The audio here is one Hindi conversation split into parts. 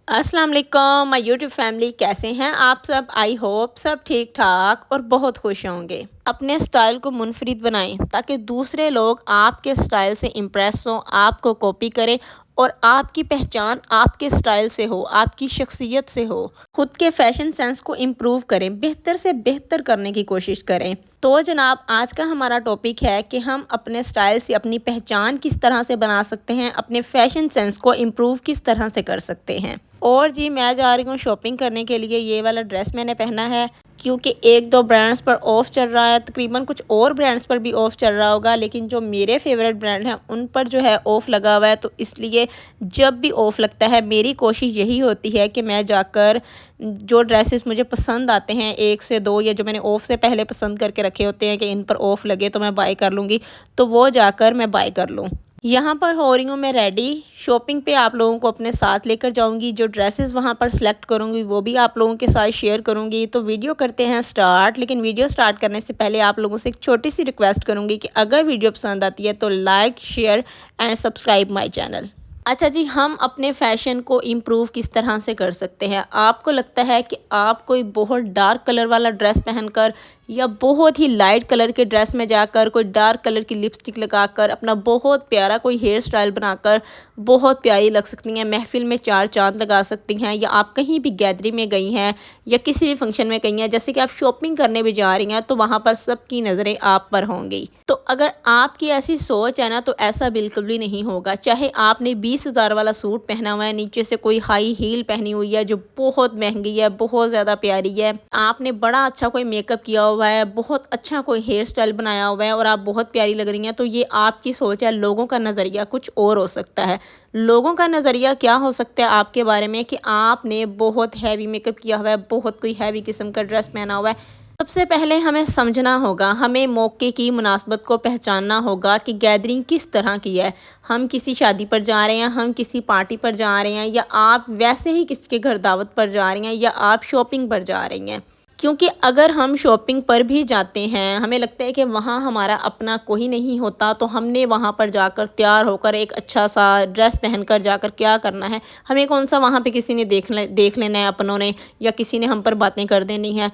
अस्सलाम वालेकुम माय यूट्यूब फैमिली, कैसे हैं आप सब। आई होप सब ठीक ठाक और बहुत खुश होंगे। अपने स्टाइल को मुनफरिद बनाएं ताकि दूसरे लोग आपके स्टाइल से इम्प्रेस हों, आपको कॉपी करें और आपकी पहचान आपके स्टाइल से हो, आपकी शख्सियत से हो। खुद के फैशन सेंस को इम्प्रूव करें, बेहतर से बेहतर करने की कोशिश करें। तो जनाब, आज का हमारा टॉपिक है कि हम अपने स्टाइल से अपनी पहचान किस तरह से बना सकते हैं, अपने फैशन सेंस को इम्प्रूव किस तरह से कर सकते हैं। और जी, मैं जा रही हूँ शॉपिंग करने के लिए। ये वाला ड्रेस मैंने पहना है क्योंकि एक दो ब्रांड्स पर ऑफ़ चल रहा है, तकरीबन कुछ और ब्रांड्स पर भी ऑफ़ चल रहा होगा, लेकिन जो मेरे फेवरेट ब्रांड हैं उन पर जो है ऑफ़ लगा हुआ है। तो इसलिए जब भी ऑफ़ लगता है मेरी कोशिश यही होती है कि मैं जाकर जो ड्रेसेस मुझे पसंद आते हैं, एक से दो, या जो मैंने ऑफ़ से पहले पसंद करके रखे होते हैं कि इन पर ऑफ़ लगे तो मैं बाय कर लूँगी, तो वो जाकर मैं बाय कर लूँ। यहाँ पर हो रही हूँ मैं रेडी। शॉपिंग पे आप लोगों को अपने साथ लेकर जाऊँगी। जो ड्रेसेस वहाँ पर सिलेक्ट करूँगी वो भी आप लोगों के साथ शेयर करूँगी। तो वीडियो करते हैं स्टार्ट। लेकिन वीडियो स्टार्ट करने से पहले आप लोगों से एक छोटी सी रिक्वेस्ट करूँगी कि अगर वीडियो पसंद आती है तो like, share and subscribe my channel. अच्छा जी, हम अपने फ़ैशन को इम्प्रूव किस तरह से कर सकते हैं। आपको लगता है कि आप कोई बहुत डार्क कलर वाला ड्रेस पहनकर या बहुत ही लाइट कलर के ड्रेस में जाकर, कोई डार्क कलर की लिपस्टिक लगाकर, अपना बहुत प्यारा कोई हेयर स्टाइल बनाकर बहुत प्यारी लग सकती हैं, महफिल में चार चांद लगा सकती हैं। या आप कहीं भी गैदरिंग में गई हैं या किसी भी फंक्शन में गई हैं, जैसे कि आप शॉपिंग करने भी जा रही हैं, तो वहाँ पर सबकी नज़रें आप पर होंगी। तो अगर आपकी ऐसी सोच है ना, तो ऐसा बिल्कुल भी नहीं होगा। चाहे आपने 20,000 वाला सूट पहना हुआ है, नीचे से कोई हाई हील पहनी हुई है जो बहुत महंगी है, बहुत ज़्यादा प्यारी है, आपने बड़ा अच्छा कोई मेकअप किया हुआ है, बहुत अच्छा कोई हेयर स्टाइल बनाया हुआ है और आप बहुत प्यारी लग रही हैं, तो ये आपकी सोच है। लोगों का नज़रिया कुछ और हो सकता है। लोगों का नज़रिया क्या हो सकता है आपके बारे में कि आपने बहुत हैवी मेकअप किया हुआ है, बहुत कोई हैवी किस्म का ड्रेस पहना हुआ है। सबसे पहले हमें समझना होगा, हमें मौके की मुनासबत को पहचानना होगा कि गैदरिंग किस तरह की है। हम किसी शादी पर जा रहे हैं, हम किसी पार्टी पर जा रहे हैं, या आप वैसे ही किसी के घर दावत पर जा रही हैं, या आप शॉपिंग पर जा रही हैं। क्योंकि अगर हम शॉपिंग पर भी जाते हैं, हमें लगता है कि वहाँ हमारा अपना कोई नहीं होता, तो हमने वहाँ पर जाकर तैयार होकर एक अच्छा सा ड्रेस पहनकर जाकर क्या करना है। हमें कौन सा वहाँ पे किसी ने देख लेना है अपनों ने, या किसी ने हम पर बातें कर देनी है।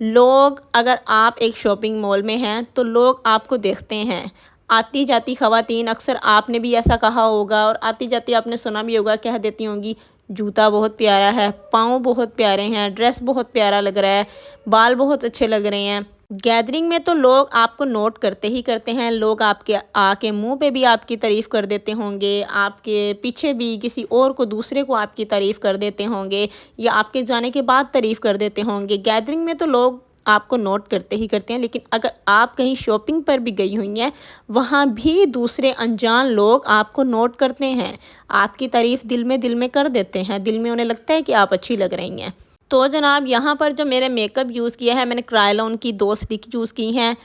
लोग, अगर आप एक शॉपिंग मॉल में हैं तो लोग आपको देखते हैं। आती जाती ख़वातीन, अक्सर आपने भी ऐसा कहा होगा और आती जाती आपने सुना भी होगा, कह देती होंगी, जूता बहुत प्यारा है, पाँव बहुत प्यारे हैं, ड्रेस बहुत प्यारा लग रहा है, बाल बहुत अच्छे लग रहे हैं। गैदरिंग में तो लोग आपको नोट करते ही करते हैं। लोग आपके आके मुंह पे भी आपकी तारीफ़ कर देते होंगे, आपके पीछे भी किसी और को, दूसरे को आपकी तारीफ़ कर देते होंगे, या आपके जाने के बाद तारीफ़ कर देते होंगे। गैदरिंग में तो लोग आपको नोट करते ही करते हैं, लेकिन अगर आप कहीं शॉपिंग पर भी गई हुई हैं, वहाँ भी दूसरे अनजान लोग आपको नोट करते हैं, आपकी तारीफ़ दिल में कर देते हैं, दिल में उन्हें लगता है कि आप अच्छी लग रही हैं। तो जनाब, यहाँ पर जो मैंने मेकअप यूज़ किया है, मैंने क्रायोलॉन की 2 स्टिक यूज़ की हैं,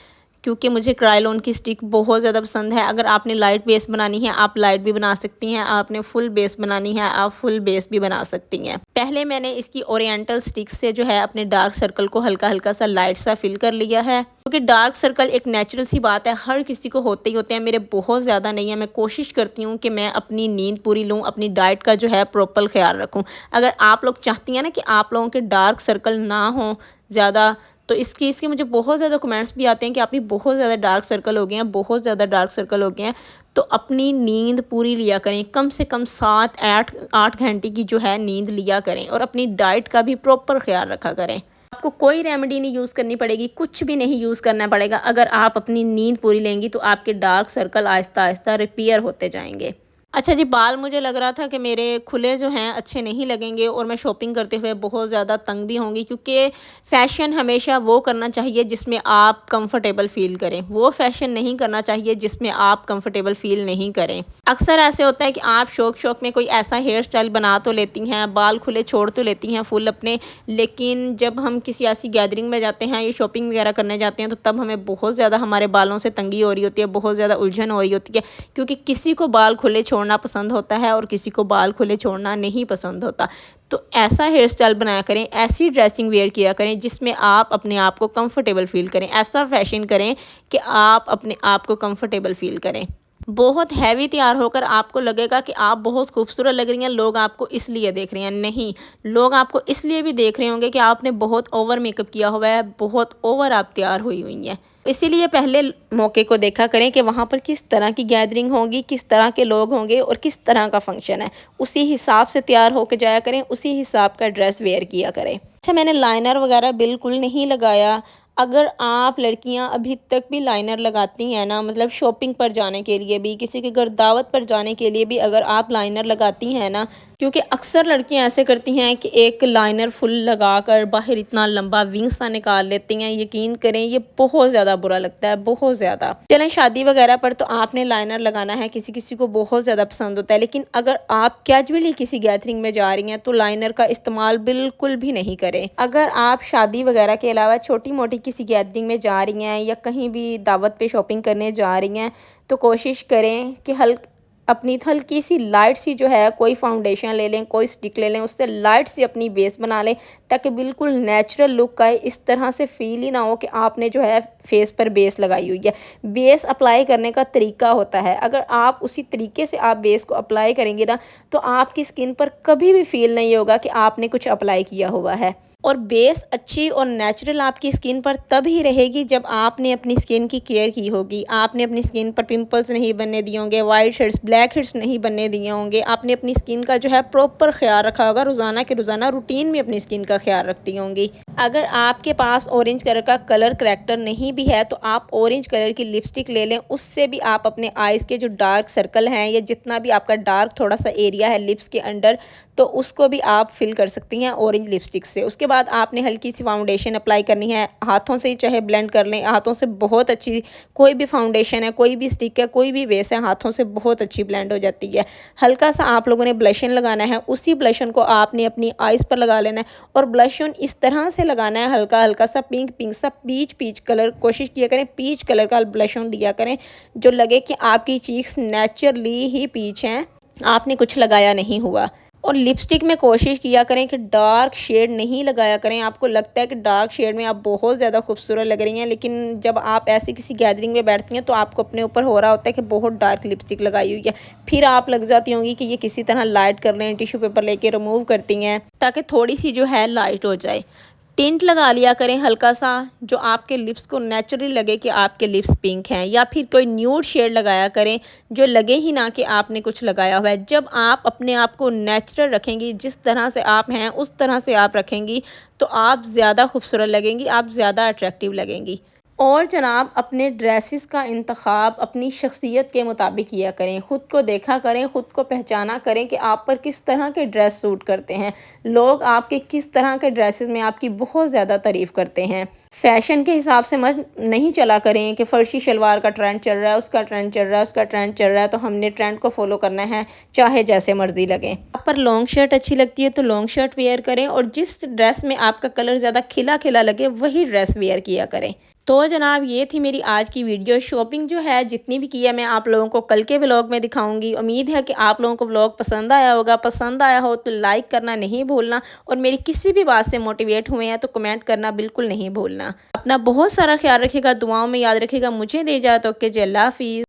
क्योंकि मुझे क्रायोलॉन की स्टिक बहुत ज़्यादा पसंद है। अगर आपने लाइट बेस बनानी है, आप लाइट भी बना सकती हैं, आपने फुल बेस बनानी है, आप फुल बेस भी बना सकती हैं। पहले मैंने इसकी ओरिएंटल स्टिक से जो है अपने डार्क सर्कल को हल्का हल्का सा लाइट सा फिल कर लिया है, क्योंकि डार्क सर्कल एक नेचुरल सी बात है, हर किसी को होते ही होते हैं। मेरे बहुत ज़्यादा नहीं है। मैं कोशिश करती हूँ कि मैं अपनी नींद पूरी लूँ, अपनी डाइट का जो है प्रॉपर ख्याल रखूँ। अगर आप लोग चाहती हैं ना कि आप लोगों के डार्क सर्कल ना हो ज़्यादा, तो इसके मुझे बहुत ज़्यादा कमेंट्स भी आते हैं कि आपकी बहुत ज़्यादा डार्क सर्कल हो गए हैं, बहुत ज़्यादा डार्क सर्कल हो गए हैं। तो अपनी नींद पूरी लिया करें, कम से कम 7-8 घंटे की जो है नींद लिया करें, और अपनी डाइट का भी प्रॉपर ख्याल रखा करें। आपको कोई रेमेडी नहीं यूज़ करनी पड़ेगी, कुछ भी नहीं यूज़ करना पड़ेगा। अगर आप अपनी नींद पूरी लेंगी तो आपके dark circle Aahista Aahista repair होते जाएंगे। अच्छा जी, बाल मुझे लग रहा था कि मेरे खुले जो हैं अच्छे नहीं लगेंगे और मैं शॉपिंग करते हुए बहुत ज़्यादा तंग भी होंगी, क्योंकि फ़ैशन हमेशा वो करना चाहिए जिसमें आप कंफर्टेबल फ़ील करें। वो फ़ैशन नहीं करना चाहिए जिसमें आप कंफर्टेबल फ़ील नहीं करें। अक्सर ऐसे होता है कि आप शौक में कोई ऐसा हेयर स्टाइल बना तो लेती हैं, बाल खुले छोड़ तो लेती हैं फुल अपने, लेकिन जब हम किसी ऐसी गैदरिंग में जाते हैं या शॉपिंग वगैरह करने जाते हैं, तो तब हमें बहुत ज़्यादा हमारे बालों से तंगी हो रही होती है, बहुत ज़्यादा उलझन हो रही होती है, क्योंकि किसी को बाल खुले छोड़ने छोड़ना पसंद होता है और किसी को बाल खुले छोड़ना नहीं पसंद होता। तो ऐसा हेयर स्टाइल बनाया करें, ऐसी ड्रेसिंग वेयर किया करें जिसमें आप अपने आप को कंफर्टेबल फ़ील करें, ऐसा फैशन करें कि आप अपने आप को कंफर्टेबल फ़ील करें। बहुत हैवी तैयार होकर आपको लगेगा कि आप बहुत खूबसूरत लग रही हैं, लोग आपको इसलिए देख रहे हैं, नहीं, लोग आपको इसलिए भी देख रहे होंगे कि आपने बहुत ओवर मेकअप किया हुआ है, बहुत ओवर आप तैयार हुई हुई हैं। इसीलिए पहले मौके को देखा करें कि वहाँ पर किस तरह की गैदरिंग होगी, किस तरह के लोग होंगे और किस तरह का फंक्शन है, उसी हिसाब से तैयार होकर जाया करें, उसी हिसाब का ड्रेस वेयर किया करें। अच्छा, मैंने लाइनर वगैरह बिल्कुल नहीं लगाया। अगर आप लड़कियां अभी तक भी लाइनर लगाती हैं ना, मतलब शॉपिंग पर जाने के लिए भी, किसी के घर दावत पर जाने के लिए भी अगर आप लाइनर लगाती हैं ना, क्योंकि अक्सर लड़कियां ऐसे करती हैं कि एक लाइनर फुल लगाकर बाहर इतना लंबा विंग सा निकाल लेती हैं, यकीन करें ये बहुत ज़्यादा बुरा लगता है, बहुत ज़्यादा। चलें, शादी वगैरह पर तो आपने लाइनर लगाना है, किसी किसी को बहुत ज़्यादा पसंद होता है, लेकिन अगर आप कैजुअली किसी गैदरिंग में जा रही हैं तो लाइनर का इस्तेमाल बिल्कुल भी नहीं करें। अगर आप शादी वगैरह के अलावा छोटी मोटी किसी गैदरिंग में जा रही हैं या कहीं भी दावत पे शॉपिंग करने जा रही हैं तो कोशिश करें कि अपनी हल्की सी लाइट सी जो है, कोई फाउंडेशन ले लें, कोई स्टिक ले लें, उससे लाइट सी अपनी बेस बना लें ताकि बिल्कुल नेचुरल लुक आए। इस तरह से फील ही ना हो कि आपने जो है फेस पर बेस लगाई हुई है। बेस अप्लाई करने का तरीका होता है, अगर आप उसी तरीके से आप बेस को अप्लाई करेंगे ना तो आपकी स्किन पर कभी भी फील नहीं होगा कि आपने कुछ अप्लाई किया हुआ है। और बेस अच्छी और नेचुरल आपकी स्किन पर तब ही रहेगी जब आपने अपनी स्किन की केयर की होगी, आपने अपनी स्किन पर पिंपल्स नहीं बनने दिए होंगे, वाइट हेड्स ब्लैक हेड्स नहीं बनने दिए होंगे, आपने अपनी स्किन का जो है प्रॉपर ख्याल रखा होगा, रोज़ाना के रोज़ाना रूटीन में अपनी स्किन का ख्याल रखती होंगी। अगर आपके पास ऑरेंज कलर का कलर करेक्टर नहीं भी है तो आप ऑरेंज कलर की लिपस्टिक ले लें, उससे भी आप अपने आइज़ के जो डार्क सर्कल हैं या जितना भी आपका डार्क थोड़ा सा एरिया है लिप्स के अंडर, तो उसको भी आप फिल कर सकती हैं ऑरेंज लिपस्टिक से। उसके बाद आपने हल्की सी फाउंडेशन अप्लाई करनी है, हाथों से ही चाहे ब्लेंड कर लें, हाथों से बहुत अच्छी कोई भी फाउंडेशन है, कोई भी स्टिक है, कोई भी बेस है, हाथों से बहुत अच्छी ब्लेंड हो जाती है। हल्का सा आप लोगों ने ब्लशन लगाना है, उसी ब्लशन को आपने अपनी आइज़ पर लगा लेना है और ब्लशन इस तरह से लगाना है, हल्का हल्का सा पिंक पिंक सा पीच पीच कलर, कोशिश किया करें पीच कलर का ब्लशन दिया करें जो लगे कि आपकी चीक्स नेचुरली ही पीच हैं, आपने कुछ लगाया नहीं हुआ। और लिपस्टिक में कोशिश किया करें कि डार्क शेड नहीं लगाया करें। आपको लगता है कि डार्क शेड में आप बहुत ज़्यादा खूबसूरत लग रही हैं, लेकिन जब आप ऐसी किसी गैदरिंग में बैठती हैं तो आपको अपने ऊपर हो रहा होता है कि बहुत डार्क लिपस्टिक लगाई हुई है, फिर आप लग जाती होंगी कि ये किसी तरह लाइट कर लें, टिश्यू पेपर लेके रिमूव करती हैं ताकि थोड़ी सी जो है लाइट हो जाए। टिंट लगा लिया करें हल्का सा, जो आपके लिप्स को नेचुरली लगे कि आपके लिप्स पिंक हैं, या फिर कोई न्यूड शेड लगाया करें जो लगे ही ना कि आपने कुछ लगाया हुआ है। जब आप अपने आप को नेचुरल रखेंगी, जिस तरह से आप हैं उस तरह से आप रखेंगी तो आप ज़्यादा खूबसूरत लगेंगी, आप ज़्यादा अट्रैक्टिव लगेंगी। और जनाब, अपने ड्रेसेस का इंतखाब अपनी शख्सियत के मुताबिक किया करें, ख़ुद को देखा करें, ख़ुद को पहचाना करें कि आप पर किस तरह के ड्रेस सूट करते हैं, लोग आपके किस तरह के ड्रेसेस में आपकी बहुत ज़्यादा तारीफ़ करते हैं। फ़ैशन के हिसाब से मत नहीं चला करें कि फ़र्शी शलवार का ट्रेंड चल रहा है, उसका ट्रेंड चल रहा है, उसका ट्रेंड चल रहा है तो हमने ट्रेंड को फॉलो करना है, चाहे जैसे मर्ज़ी लगे। आप पर लॉन्ग शर्ट अच्छी लगती है तो लॉन्ग शर्ट वेयर करें, और जिस ड्रेस में आपका कलर ज़्यादा खिला खिला लगे वही ड्रेस वेयर किया करें। तो जनाब, ये थी मेरी आज की वीडियो। शॉपिंग जो है जितनी भी की है मैं आप लोगों को कल के व्लॉग में दिखाऊंगी। उम्मीद है कि आप लोगों को व्लॉग पसंद आया होगा। पसंद आया हो तो लाइक करना नहीं भूलना, और मेरी किसी भी बात से मोटिवेट हुए हैं तो कमेंट करना बिल्कुल नहीं भूलना। अपना बहुत सारा ख्याल रखिएगा, दुआओं में याद रखिएगा। मुझे दे इजाज़त, ओके जी, अल्लाह हाफिज़।